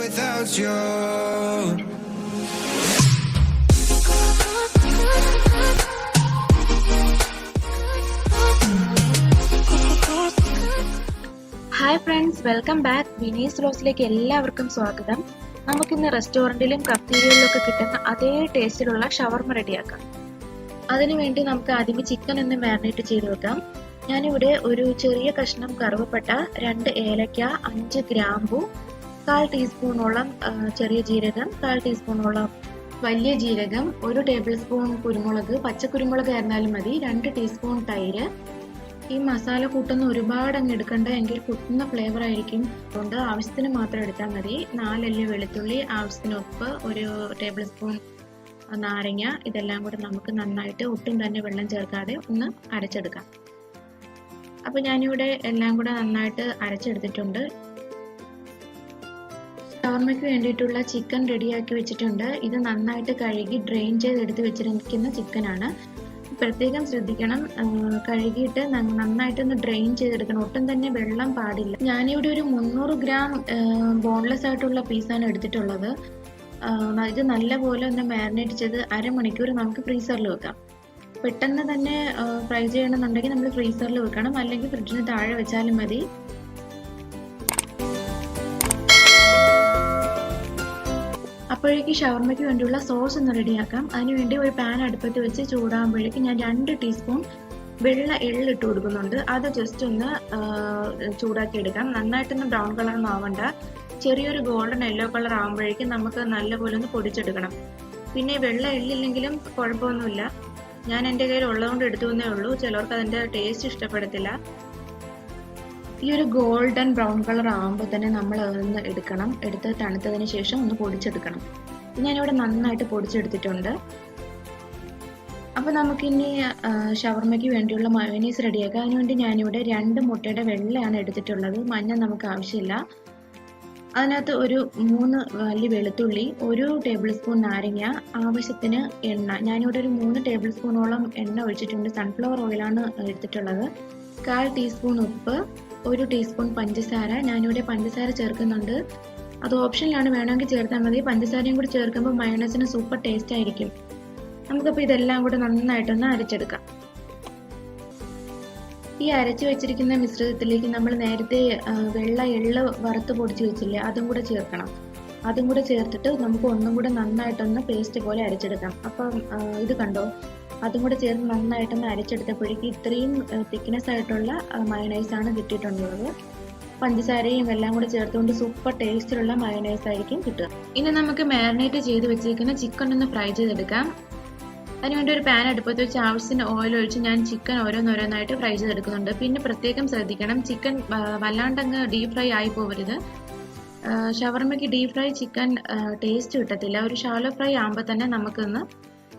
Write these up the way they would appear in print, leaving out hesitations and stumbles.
without you. Hi friends, welcome back. വിനീസ് റോസിലേക്ക് എല്ലാവർക്കും സ്വാഗതം. നമുക്കിന്ന് റെസ്റ്റോറൻറ്റിലും കഫ്റ്റീരിയയിലും ഒക്കെ കിട്ടുന്ന അതേ ടേസ്റ്റിലുള്ള ഷവർമ റെഡിയാക്കാം. അതിനുവേണ്ടി നമുക്ക് ആദ്യമേ ചിക്കൻ ഒന്ന് മാരിനേറ്റ് ചെയ്ത് വെക്കാം. ഞാനിവിടെ ഒരു ചെറിയ കഷ്ണം കറുവപ്പട്ട, 2 ഏലക്ക, 5 ഗ്രാമ്പു, 1/4 ടീസ്പൂണോളം ചെറിയ ജീരകം, 1/4 ടീസ്പൂണോളം വലിയ ജീരകം, 1 ടേബിൾ സ്പൂൺ കുരുമുളക്, പച്ചക്കുരുമുളക് ആയിരുന്നാലും മതി, 2 ടീസ്പൂൺ തൈര്. ഈ മസാല കൂട്ടൊന്നും ഒരുപാട് അങ്ങ് എടുക്കണ്ട, എങ്കിൽ കുത്തുന്ന ഫ്ലേവർ ആയിരിക്കും. അതുകൊണ്ട് ആവശ്യത്തിന് മാത്രം എടുത്താൽ മതി. 4 അല്ലി വെളുത്തുള്ളി, ആവശ്യത്തിന് ഉപ്പ്, 1 ടേബിൾ സ്പൂൺ നാരങ്ങ. ഇതെല്ലാം കൂടെ നമുക്ക് നന്നായിട്ട് ഒട്ടും തന്നെ വെള്ളം ചേർക്കാതെ ഒന്ന് അരച്ചെടുക്കാം. അപ്പോൾ ഞാനിവിടെ എല്ലാം കൂടെ നന്നായിട്ട് അരച്ചെടുത്തിട്ടുണ്ട്. ഷവർമയ്ക്ക് വേണ്ടിയിട്ടുള്ള ചിക്കൻ റെഡിയാക്കി വെച്ചിട്ടുണ്ട്. ഇത് നന്നായിട്ട് കഴുകി ഡ്രെയിൻ ചെയ്തെടുത്ത് വെച്ചിരിക്കുന്ന ചിക്കനാണ്. പ്രത്യേകം ശ്രദ്ധിക്കണം, കഴുകിയിട്ട് നന്നായിട്ടൊന്ന് ഡ്രെയിൻ ചെയ്തെടുക്കണം. ഒട്ടും തന്നെ വെള്ളം പാടില്ല. ഞാനിവിടെ ഒരു 300 ഗ്രാം ബോൺലെസ് ആയിട്ടുള്ള പീസാണ് എടുത്തിട്ടുള്ളത്. ഇത് നല്ലപോലെ ഒന്ന് മാരിനേറ്റ് ചെയ്ത് അരമണിക്കൂർ നമുക്ക് ഫ്രീസറിൽ വെക്കാം. പെട്ടെന്ന് തന്നെ ഫ്രൈ ചെയ്യണമെന്നുണ്ടെങ്കിൽ നമ്മൾ ഫ്രീസറിൽ വെക്കണം, അല്ലെങ്കിൽ ഫ്രിഡ്ജിന് താഴെ വെച്ചാലും മതി. അപ്പോഴേക്ക് ഷവർമയ്ക്ക് വേണ്ടിയുള്ള സോസ് ഒന്ന് റെഡിയാക്കാം. അതിനുവേണ്ടി ഒരു പാൻ അടുപ്പത്ത് വെച്ച് ചൂടാകുമ്പോഴേക്ക് ഞാൻ 2 ടീസ്പൂൺ വെള്ള എള്ളിട്ട് കൊടുക്കുന്നുണ്ട്. അത് ജസ്റ്റ് ഒന്ന് ചൂടാക്കി എടുക്കാം. നന്നായിട്ടൊന്ന് ബ്രൗൺ കളറൊന്നും ആവണ്ട, ചെറിയൊരു ഗോൾഡൻ യെല്ലോ കളർ ആകുമ്പോഴേക്കും നമുക്ക് നല്ലപോലെ ഒന്ന് പൊടിച്ചെടുക്കണം. പിന്നെ വെള്ള എള്ളില്ലെങ്കിലും കുഴപ്പമൊന്നുമില്ല, ഞാൻ എൻ്റെ കയ്യിൽ ഉള്ളതുകൊണ്ട് എടുത്തു എന്നേ ഉള്ളൂ. ചിലർക്ക് അതിൻ്റെ ടേസ്റ്റ് ഇഷ്ടപ്പെടത്തില്ല. ഈ ഒരു ഗോൾഡൻ ബ്രൗൺ കളർ ആകുമ്പോൾ തന്നെ നമ്മൾ അതൊന്ന് എടുക്കണം. എടുത്ത് തണുത്തതിന് ശേഷം ഒന്ന് പൊടിച്ചെടുക്കണം. ഞാനിവിടെ നന്നായിട്ട് പൊടിച്ചെടുത്തിട്ടുണ്ട്. അപ്പോൾ നമുക്കിനി ഷവർമയ്ക്ക് വേണ്ടിയുള്ള മയോനൈസ് റെഡിയാക്കാം. അതിനുവേണ്ടി ഞാനിവിടെ 2 മുട്ടയുടെ വെള്ളയാണ് എടുത്തിട്ടുള്ളത്. മഞ്ഞ നമുക്ക് ആവശ്യമില്ല. അതിനകത്ത് ഒരു 3 വലിയ വെളുത്തുള്ളി, 1 ടേബിൾ സ്പൂൺ നാരങ്ങ, ആവശ്യത്തിന് എണ്ണ. ഞാനിവിടെ ഒരു 3 ടേബിൾ സ്പൂണോളം എണ്ണ ഒഴിച്ചിട്ടുണ്ട്. സൺഫ്ലവർ ഓയിലാണ് എടുത്തിട്ടുള്ളത്. 1/4 ടീസ്പൂൺ ഉപ്പ്, 1 ടീസ്പൂൺ പഞ്ചസാര. ഞാനിവിടെ പഞ്ചസാര ചേർക്കുന്നുണ്ട്. അത് ഓപ്ഷനിലാണ്, വേണമെങ്കിൽ ചേർത്താൽ മതി. പഞ്ചസാരയും കൂടി ചേർക്കുമ്പോൾ മയോണൈസിന് സൂപ്പർ ടേസ്റ്റ് ആയിരിക്കും. നമുക്കപ്പോൾ ഇതെല്ലാം കൂടെ നന്നായിട്ടൊന്ന് അരച്ചെടുക്കാം. ഈ അരച്ചു വെച്ചിരിക്കുന്ന മിശ്രിതത്തിലേക്ക് നമ്മൾ നേരത്തെ വെള്ള എള്ള് വറുത്ത് പൊടിച്ച് വെച്ചില്ലേ, അതും കൂടെ ചേർക്കണം. അതും കൂടെ ചേർത്തിട്ട് നമുക്ക് ഒന്നും കൂടെ നന്നായിട്ടൊന്ന് പേസ്റ്റ് പോലെ അരച്ചെടുക്കാം. അപ്പം ഇത് കണ്ടോ, അതും കൂടെ ചേർത്ത് നന്നായിട്ടൊന്ന് അരച്ചെടുത്തപ്പോഴേക്ക് ഇത്രയും തിക്നെസ് ആയിട്ടുള്ള മയോണൈസാണ് കിട്ടിയിട്ടുള്ളത്. പഞ്ചസാരയും എല്ലാം കൂടെ ചേർത്തുകൊണ്ട് സൂപ്പർ ടേസ്റ്റിലുള്ള മയോണൈസ് ആയിരിക്കും കിട്ടുക. ഇനി നമുക്ക് മാരിനേറ്റ് ചെയ്ത് വെച്ചിരിക്കുന്ന ചിക്കൻ ഒന്ന് ഫ്രൈ ചെയ്തെടുക്കാം. അതിനുവേണ്ടി ഒരു പാൻ അടുപ്പത്ത് വെച്ച് ആവശ്യത്തിന് ഓയിൽ ഒഴിച്ച് ഞാൻ ചിക്കൻ ഓരോന്നോരോന്നായിട്ട് ഫ്രൈ ചെയ്തെടുക്കുന്നുണ്ട്. പിന്നെ പ്രത്യേകം ശ്രദ്ധിക്കണം, ചിക്കൻ വല്ലാണ്ടങ്ങ് ഡീപ് ഫ്രൈ ആയി പോകരുത്. ഷവർമയ്ക്ക് ഡീപ് ഫ്രൈ ചിക്കൻ ടേസ്റ്റ് കിട്ടത്തില്ല. ഒരു ഷാലോ ഫ്രൈ ആകുമ്പോൾ തന്നെ നമുക്കൊന്ന്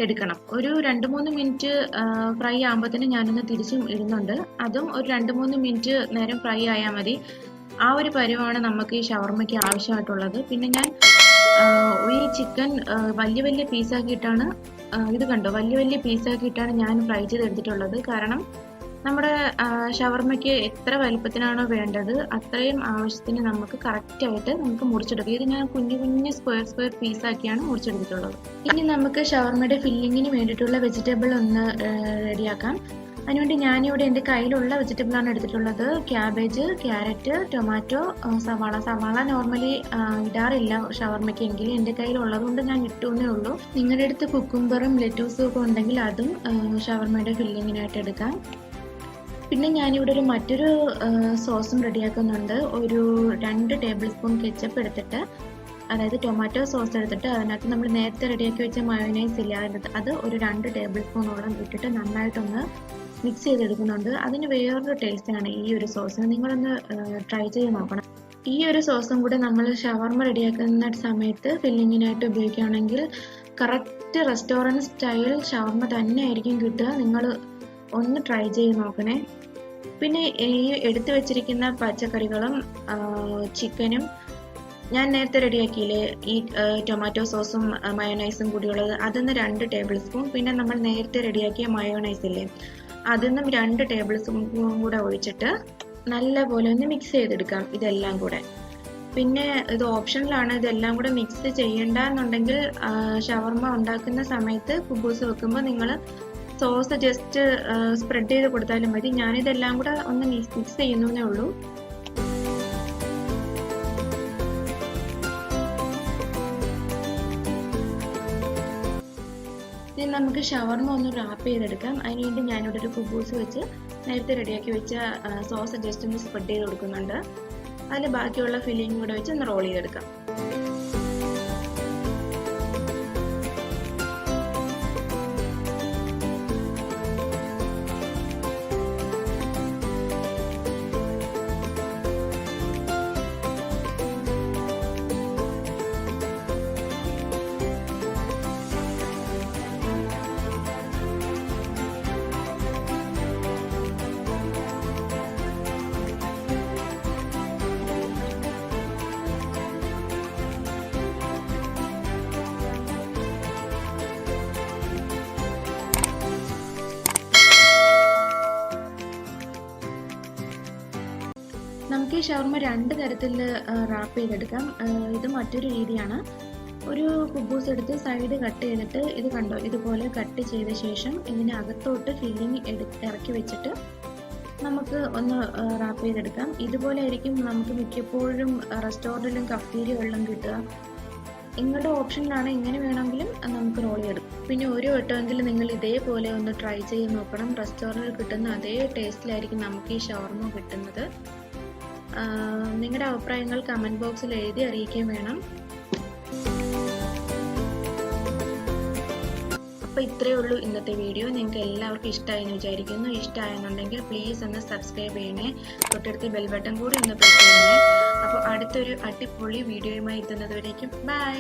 എടുക്കണം. ഒരു 2-3 മിനിറ്റ് ഫ്രൈ ആകുമ്പോൾ തന്നെ ഞാനൊന്ന് തിരിച്ചും ഇടുന്നുണ്ട്. അതും ഒരു 2-3 മിനിറ്റ് നേരം ഫ്രൈ ആയാൽ മതി. ആ ഒരു പരുവാണ് നമുക്ക് ഈ ഷവർമയ്ക്ക് ആവശ്യമായിട്ടുള്ളത്. പിന്നെ ഞാൻ ഈ ചിക്കൻ വലിയ വലിയ പീസാക്കിയിട്ടാണ്, ഇത് കണ്ടോ, വലിയ പീസാക്കിയിട്ടാണ് ഞാൻ ഫ്രൈ ചെയ്തെടുത്തിട്ടുള്ളത്. കാരണം നമ്മുടെ ഷവർമയ്ക്ക് എത്ര വലുപ്പത്തിനാണോ വേണ്ടത് അത്രയും ആവശ്യത്തിന് നമുക്ക് കറക്റ്റായിട്ട് നമുക്ക് മുറിച്ചെടുക്കാം. ഇത് ഞാൻ കുഞ്ഞു സ്ക്വയർ പീസാക്കിയാണ് മുറിച്ചെടുത്തിട്ടുള്ളത്. ഇനി നമുക്ക് ഷവർമയുടെ ഫില്ലിങ്ങിന് വേണ്ടിയിട്ടുള്ള വെജിറ്റബിൾ ഒന്ന് റെഡിയാക്കാം. അതിനുവേണ്ടി ഞാനിവിടെ എൻ്റെ കയ്യിലുള്ള വെജിറ്റബിളാണ് എടുത്തിട്ടുള്ളത്. ക്യാബേജ്, ക്യാരറ്റ്, ടൊമാറ്റോ, സവാള നോർമലി ഇടാറില്ല ഷവർമയ്ക്ക്, എങ്കിലും എൻ്റെ കയ്യിലുള്ളത് കൊണ്ട് ഞാൻ ഇട്ടുവെന്നേ ഉള്ളൂ. നിങ്ങളുടെ അടുത്ത് കുക്കുംബറും ലെറ്റൂസും ഒക്കെ ഉണ്ടെങ്കിൽ അതും ഷവർമയുടെ ഫില്ലിങ്ങിനായിട്ട് എടുക്കാം. പിന്നെ ഞാനിവിടെ മറ്റൊരു സോസും റെഡിയാക്കുന്നുണ്ട്. ഒരു 2 ടേബിൾ സ്പൂൺ കെച്ചപ്പ് എടുത്തിട്ട്, അതായത് ടൊമാറ്റോ സോസ് എടുത്തിട്ട് അതിനകത്ത് നമ്മൾ നേരത്തെ റെഡിയാക്കി വെച്ച മയോനൈസ് ഇല്ല, അത് ഒരു 2 ടേബിൾ സ്പൂണോളം ഇട്ടിട്ട് നന്നായിട്ടൊന്ന് മിക്സ് ചെയ്തെടുക്കുന്നുണ്ട്. അതിന് വേറൊരു ടേസ്റ്റാണ് ഈ ഒരു സോസിന്. നിങ്ങളൊന്ന് ട്രൈ ചെയ്ത് നോക്കണം. ഈ ഒരു സോസും കൂടെ നമ്മൾ ഷവർമ റെഡിയാക്കുന്ന സമയത്ത് ഫില്ലിങ്ങിനായിട്ട് ഉപയോഗിക്കുകയാണെങ്കിൽ കറക്റ്റ് റെസ്റ്റോറൻറ്റ് സ്റ്റൈൽ ഷവർമ തന്നെ ആയിരിക്കും കിട്ടുക. നിങ്ങൾ ഒന്ന് ട്രൈ ചെയ്ത് നോക്കണേ. പിന്നെ ഈ എടുത്തു വെച്ചിരിക്കുന്ന പച്ചക്കറികളും ചിക്കനും ഞാൻ നേരത്തെ റെഡിയാക്കിയില്ലേ, ഈ ടൊമാറ്റോ സോസും മയോണൈസും കൂടിയുള്ളത്, അതിന്ന് 2 ടേബിൾ സ്പൂൺ. പിന്നെ നമ്മൾ നേരത്തെ റെഡിയാക്കിയ മയോണൈസ് ഇല്ലേ, അതിന്നും 2 ടേബിൾ സ്പൂൺ കൂടെ ഒഴിച്ചിട്ട് നല്ലപോലെ ഒന്ന് മിക്സ് ചെയ്തെടുക്കാം ഇതെല്ലാം കൂടെ. പിന്നെ ഇത് ഓപ്ഷനിലാണ്. ഇതെല്ലാം കൂടെ മിക്സ് ചെയ്യണ്ട എന്നുണ്ടെങ്കിൽ ഷവർമ ഉണ്ടാക്കുന്ന സമയത്ത് കുബൂസ് വെക്കുമ്പോൾ നിങ്ങൾ സോസ് ജസ്റ്റ് സ്പ്രെഡ് ചെയ്ത് കൊടുത്താലും മതി. ഞാനിതെല്ലാം കൂടെ ഒന്ന് മിക്സ് ചെയ്യുന്നേ ഉള്ളൂ. ഇനി നമുക്ക് ഷവർമ ഒന്ന് റാപ്പ് ചെയ്തെടുക്കാം. അതിനുവേണ്ടി ഞാനിവിടെ ഒരു കുബൂസ് വെച്ച് നേരത്തെ റെഡിയാക്കി വെച്ച സോസ് ജസ്റ്റ് ഒന്ന് സ്പ്രെഡ് ചെയ്ത് കൊടുക്കുന്നുണ്ട്. അതിൽ ബാക്കിയുള്ള ഫില്ലിംഗ് കൂടെ വെച്ച് ഒന്ന് റോൾ ചെയ്തെടുക്കാം. നമുക്ക് ഈ ഷവർമ 2 തരത്തിൽ റാപ്പ് ചെയ്തെടുക്കാം. ഇത് മറ്റൊരു രീതിയാണ്. ഒരു കുബൂസ് എടുത്ത് സൈഡ് കട്ട് ചെയ്തിട്ട് ഇത് കണ്ടോ, ഇതുപോലെ കട്ട് ചെയ്ത ശേഷം ഇതിനകത്തോട്ട് ഫില്ലിങ് ഇറക്കി വെച്ചിട്ട് നമുക്ക് ഒന്ന് റാപ്പ് ചെയ്തെടുക്കാം. ഇതുപോലെ ആയിരിക്കും നമുക്ക് മിക്കപ്പോഴും റെസ്റ്റോറൻറ്റിലും കഫ്റ്റീരിയകളിലും കിട്ടുക. നിങ്ങളുടെ ഓപ്ഷനിലാണ്, ഇങ്ങനെ വേണമെങ്കിലും നമുക്ക് റോൾ ചെയ്തെടുക്കാം. പിന്നെ ഒരു വട്ടമെങ്കിലും നിങ്ങൾ ഇതേപോലെ ഒന്ന് ട്രൈ ചെയ്ത് നോക്കണം. റെസ്റ്റോറൻറ്റിൽ കിട്ടുന്ന അതേ ടേസ്റ്റിലായിരിക്കും നമുക്ക് ഈ ഷവർമ കിട്ടുന്നത്. നിങ്ങളുടെ അഭിപ്രായങ്ങൾ കമൻറ്റ് ബോക്സിൽ എഴുതി അറിയിക്കുകയും വേണം. അപ്പോൾ ഇത്രയേ ഉള്ളൂ ഇന്നത്തെ വീഡിയോ. നിങ്ങൾക്ക് എല്ലാവർക്കും ഇഷ്ടമായെന്ന് വിചാരിക്കുന്നു. ഇഷ്ടമായെന്നുണ്ടെങ്കിൽ പ്ലീസ് ഒന്ന് സബ്സ്ക്രൈബ് ചെയ്യണേ. തൊട്ടടുത്ത് ബെൽ ബട്ടൺ കൂടി ഒന്ന് പ്രസ് ചെയ്യണേ. അപ്പോൾ അടുത്തൊരു അടിപൊളി വീഡിയോയുമായി എത്തുന്നത് വരേക്കും ബൈ.